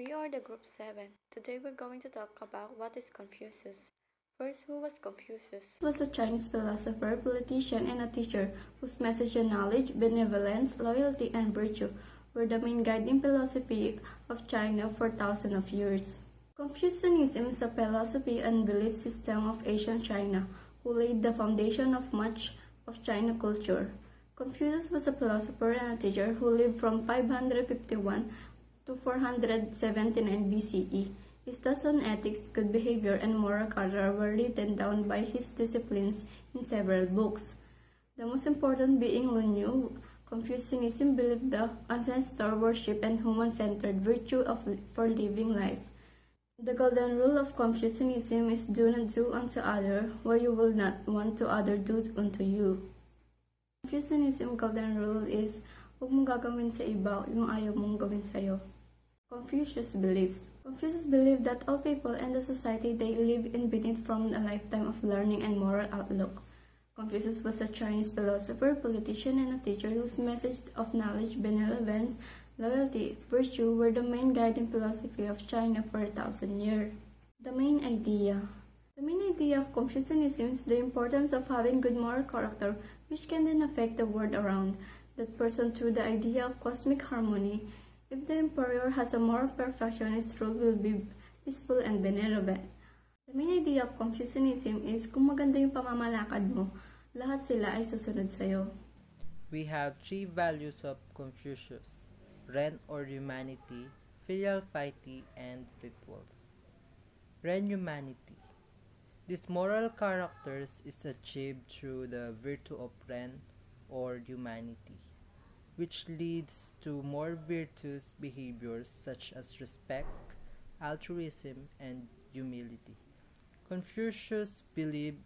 We are the group 7. Today we're going to talk about what is Confucius. First, who was Confucius? He was a Chinese philosopher, politician, and a teacher whose message on knowledge, benevolence, loyalty, and virtue were the main guiding philosophy of China for thousands of years. Confucianism is a philosophy and belief system of ancient China who laid the foundation of much of China culture. Confucius was a philosopher and a teacher who lived from 551 to 479 BCE. His thoughts on ethics, good behavior, and moral character were written down by his disciples in several books. The most important being Lunyu. Confucianism believed the ancestor worship and human-centered virtue for living life. The golden rule of Confucianism is do not do unto other what you will not want to other do unto you. Confucianism golden rule is huwag mong gagawin sa iba yung ayaw mong gawin sa'yo. Confucius believed that all people and the society they live in benefit from a lifetime of learning and moral outlook. Confucius was a Chinese philosopher, politician, and a teacher whose message of knowledge, benevolence, loyalty, virtue were the main guiding philosophy of China for 1,000 years. The main idea of Confucianism is the importance of having good moral character, which can then affect the world around that person through the idea of cosmic harmony. If the emperor has a moral perfection, his rule will be peaceful and benevolent. The main idea of Confucianism is kung maganda yung pamamalakad mo, lahat sila ay susunod sa'yo. We have three values of Confucius: Ren or humanity, filial piety, and rituals. Ren humanity. This moral characters is achieved through the virtue of Ren or humanity, which leads to more virtuous behaviors such as respect, altruism, and humility. Confucius believed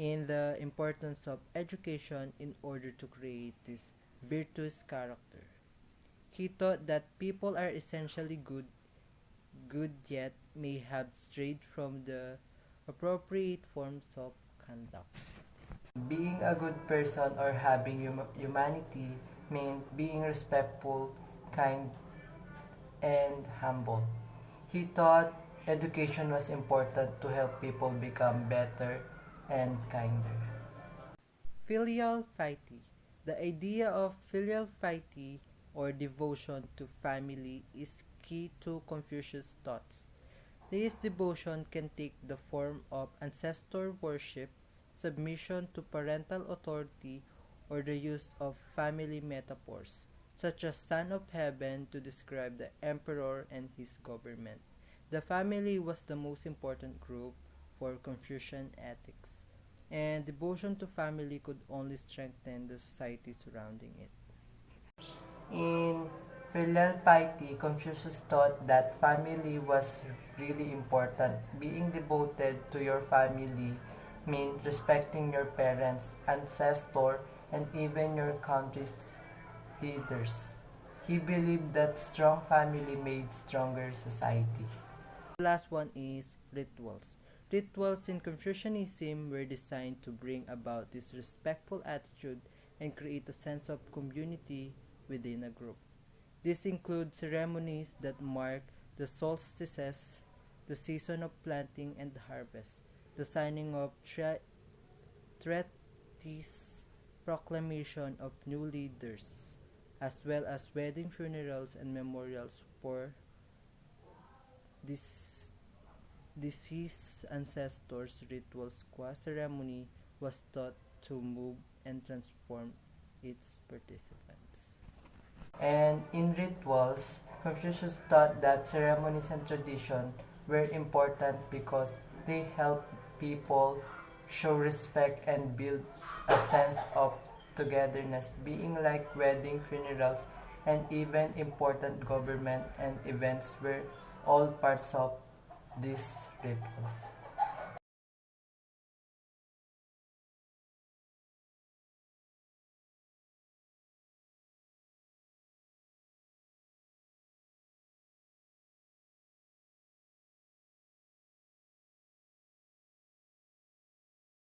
in the importance of education in order to create this virtuous character. He thought that people are essentially good yet may have strayed from the appropriate forms of conduct. Being a good person or having humanity meant being respectful, kind, and humble. He thought education was important to help people become better and kinder. Filial piety. The idea of filial piety or devotion to family is key to Confucius' thoughts. This devotion can take the form of ancestor worship, submission to parental authority, or the use of family metaphors, such as Son of Heaven to describe the emperor and his government. The family was the most important group for Confucian ethics, and devotion to family could only strengthen the society surrounding it. In filial piety, Confucius thought that family was really important. Being devoted to your family means respecting your parents, ancestors, and even your country's leaders. He believed that strong family made stronger society. The last one is rituals. Rituals in Confucianism were designed to bring about this respectful attitude and create a sense of community within a group. These include ceremonies that mark the solstices, the season of planting and harvest, the signing of treaties, proclamation of new leaders, as well as wedding, funerals, and memorials for deceased ancestors. Rituals qua ceremony was thought to move and transform its participants. And in rituals, Confucius thought that ceremonies and tradition were important because they helped people show respect and build a sense of togetherness, being like wedding, funerals, and even important government and events were all parts of these rituals.